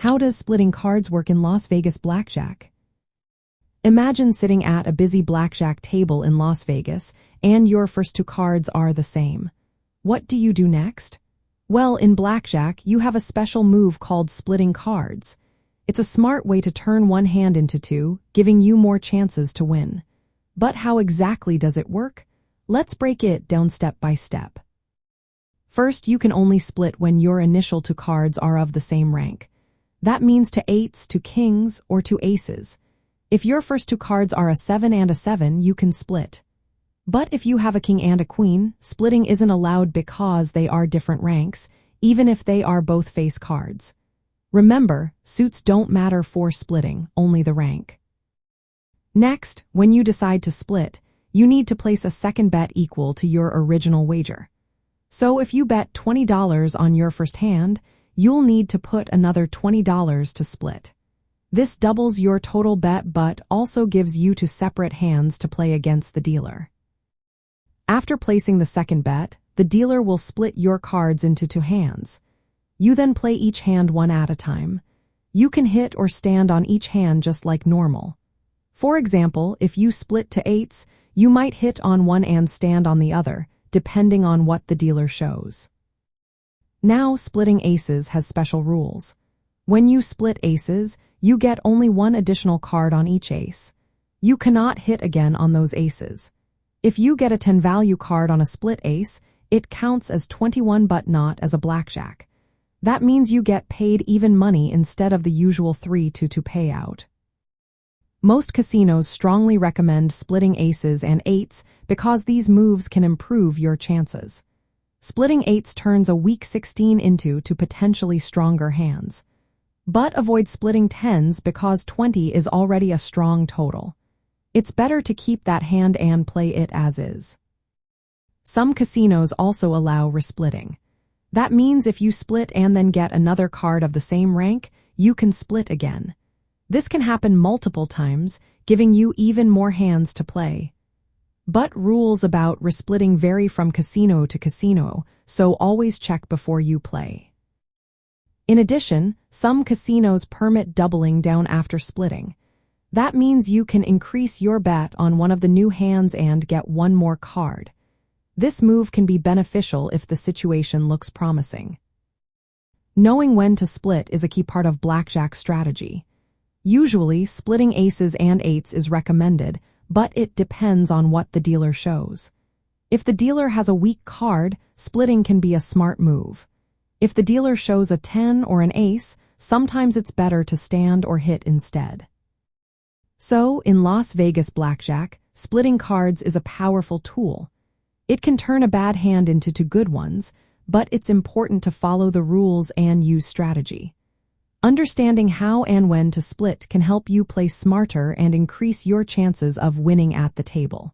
How does splitting cards work in Las Vegas blackjack? Imagine sitting at a busy blackjack table in Las Vegas, and your first two cards are the same. What do you do next? Well, in blackjack, you have a special move called splitting cards. It's a smart way to turn one hand into two, giving you more chances to win. But how exactly does it work? Let's break it down step by step. First, you can only split when your initial two cards are of the same rank. That means to eights, to kings, or to aces. If your first two cards are a 7 and a 7, you can split. But if you have a king and a queen, splitting isn't allowed because they are different ranks, even if they are both face cards. Remember, suits don't matter for splitting, only the rank. Next, when you decide to split, you need to place a second bet equal to your original wager. So if you bet $20 on your first hand, you'll need to put another $20 to split. This doubles your total bet but also gives you two separate hands to play against the dealer. After placing the second bet, the dealer will split your cards into two hands. You then play each hand one at a time. You can hit or stand on each hand just like normal. For example, if you split to eights, you might hit on one and stand on the other, depending on what the dealer shows. Now, splitting aces has special rules. When you split aces, you get only one additional card on each ace. You cannot hit again on those aces. If you get a 10 value card on a split ace, it counts as 21 but not as a blackjack. That means you get paid even money instead of the usual 3-2 payout. Most casinos strongly recommend splitting aces and eights because these moves can improve your chances. Splitting eights turns a weak 16 into two potentially stronger hands. But avoid splitting tens because 20 is already a strong total. It's better to keep that hand and play it as is. Some casinos also allow resplitting. That means if you split and then get another card of the same rank, you can split again. This can happen multiple times, giving you even more hands to play. But rules about resplitting vary from casino to casino, so always check before you play. In addition, some casinos permit doubling down after splitting. That means you can increase your bet on one of the new hands and get one more card. This move can be beneficial if the situation looks promising. Knowing when to split is a key part of blackjack strategy. Usually, splitting aces and eights is recommended, but it depends on what the dealer shows. If the dealer has a weak card, splitting can be a smart move. If the dealer shows a 10 or an ace, sometimes it's better to stand or hit instead. So, in Las Vegas blackjack, splitting cards is a powerful tool. It can turn a bad hand into two good ones, but it's important to follow the rules and use strategy. Understanding how and when to split can help you play smarter and increase your chances of winning at the table.